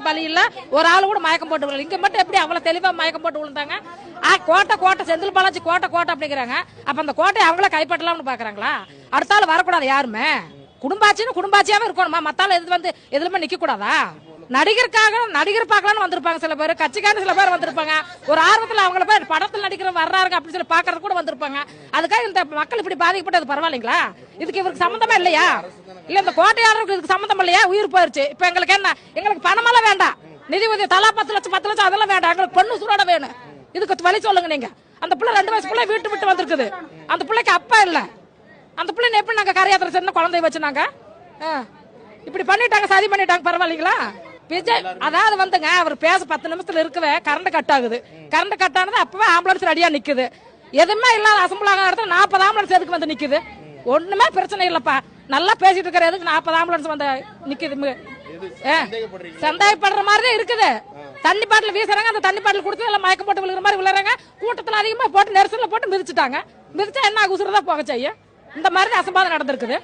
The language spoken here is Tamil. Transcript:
பலி இல்ல, ஒரு ஆள் கூட மயக்கம் போட்டு விழல. இங்க மட்டும் எப்படி அவ்வளவு தெளிவா மயக்கம் போட்டு விழுந்தாங்க? கோட்டை செந்தில் பாலாஜி கோட்டை அப்படிங்கிறாங்க. அப்ப அந்த கோட்டை அவங்கள கைப்பற்றலாம்னு பாக்குறாங்களா? அடுத்த ஆள் வரக்கூடாது யாருமே. குடும்பாட்சியாவே இருக்கணுமா? மத்தால எதுலுமே நிக்க கூடாதா? நடிகர் பார்க்கலான்னு வந்திருப்பாங்க சில பேர், கட்சிக்காரன் சில பேர் வந்திருப்பாங்க. ஒரு ஆர்வத்துல அவங்கள போய் படத்தில் நடிக்கிற வர்றாங்க அப்படின்னு சொல்லி பாக்குறது கூட வந்திருப்பாங்க. அதுக்காக இந்த மக்கள் இப்படி பாதிக்கப்பட்டது பரவாயில்லைங்களா? இதுக்கு இவருக்கு சம்பந்தமா இல்லையா? இல்ல இந்த கோட்டையாளருக்கு இதுக்கு சம்பந்தம் இல்லையா? உயிர் போயிருச்சு. இப்ப எங்களுக்கு என்ன? எங்களுக்கு பணமெல்லாம் வேண்டாம், நிதி உதவி தலா 10 லட்சம் அதெல்லாம் வேண்டாம். எங்களுக்கு பொண்ணு சூரோட வேணும். இதுக்கு வழி சொல்லுங்க நீங்க. அந்த பிள்ளை 2 வயசு பிள்ளை விட்டு வந்திருக்குது. அந்த பிள்ளைக்கு அப்பா இல்ல. அந்த பிள்ளை எப்படி நாங்க கரையாத்திர சின்ன குழந்தைய வச்சுனாங்க? இப்படி பண்ணிட்டாங்க, சதி பண்ணிட்டாங்க. பரவாயில்லைங்களா? விஜய் அதாவது அவர் பேச 10 நிமிஷத்துல இருக்கவே கரண்ட் கட் ஆகுது. கரண்ட் கட் ஆனது அப்பவே ஆம்புலன்ஸ் ரெடியா நிக்குது. எதுவுமே இல்லாத அசம்பிள் ஆகிற இடத்துல 40 ஆம்புலன்ஸ் எதுக்கு நிக்குது? ஒண்ணுமே பிரச்சனை இல்லப்பா. நல்லா பேசிட்டு இருக்கிற எதுக்கு 40 ஆம்புலன்ஸ் நிக்குது? சந்தேகப்படுற மாதிரி இருக்குது. தண்ணி பாட்டில் வீசுறாங்க, அந்த தண்ணி பாட்டில் கொடுத்து எல்லாம் மயக்கம் போட்டு விழுகிற மாதிரி விழுறாங்க. கூட்டத்தில் அதிகமா போட்டு நெரிசல்ல போட்டு மிதிச்சுட்டாங்க. மிதிச்சா என்ன உசுரதான் போக செய்யும்? இந்த மாதிரி அசம்பாதம் நடந்திருக்குது.